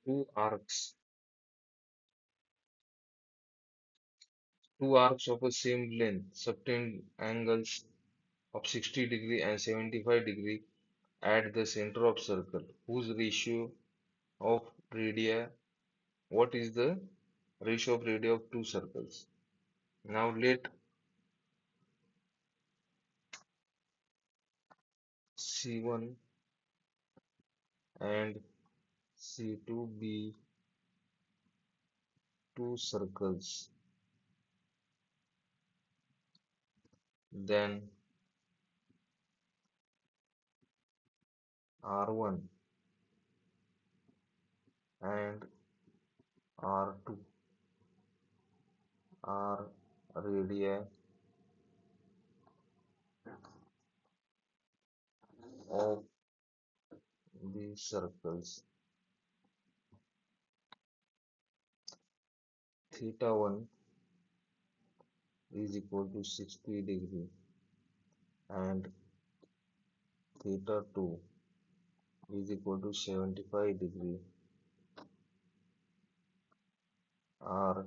two arcs of the same length subtend angles of 60 degree and 75 degree at the center of circle, whose ratio of radii, what is the ratio of radii of two circles? Now let C1 and C2 be two circles, then R1 and R2 are radii of these circles. Theta 1 is equal to 60 degree and theta 2 is equal to 75 degree are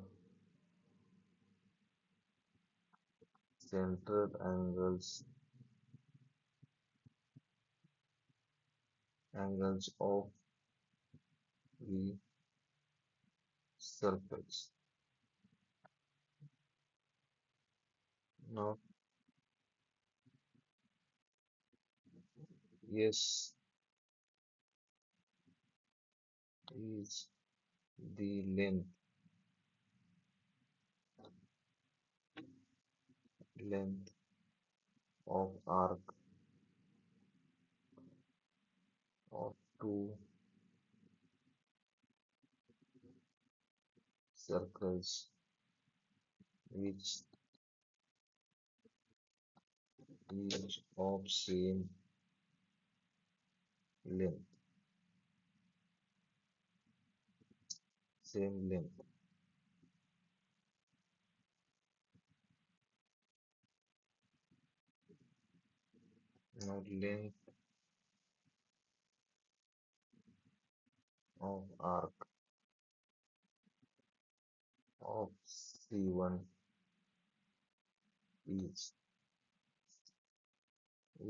centered angles of the circles. Now, yes is the length of arc of two circles which each of length, same length. Now length of arc of C1 is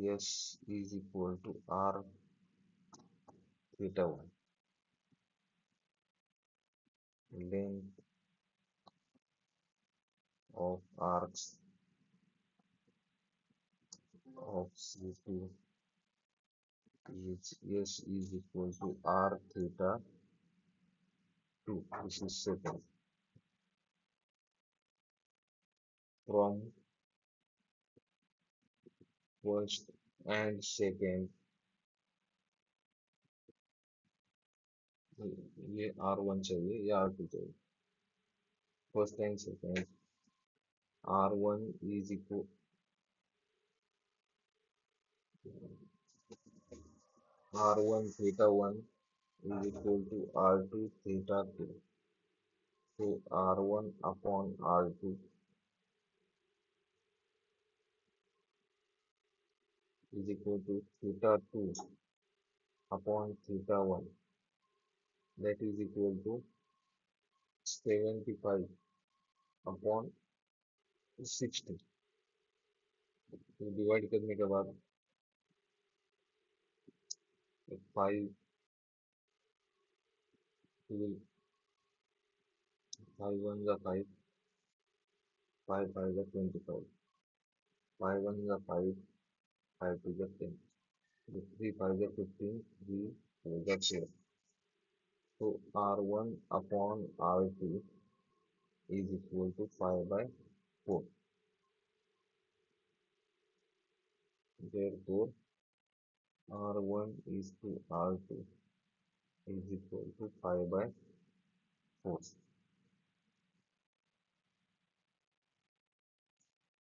S is equal to R theta 1. Length of arcs of C2 is S is equal to R theta 2. This is second. From first and second, ये R1 चाहिए या R2 चाहिए. First and second, R1 is equal R1 theta 1 is equal to R2 theta 2. So R1 upon R2 is equal to theta 2 upon theta 1. That is equal to 75 upon 60. तो divide करने के बाद 5 5 1 जा 5 5 5 जा 25 5 1 जा 5 5 2 जा 10 3 5 जा 15 3 4 जा 12. So R1 upon R2 is equal to 5 by 4. Therefore, R1 is to R2 is equal to 5 by 4.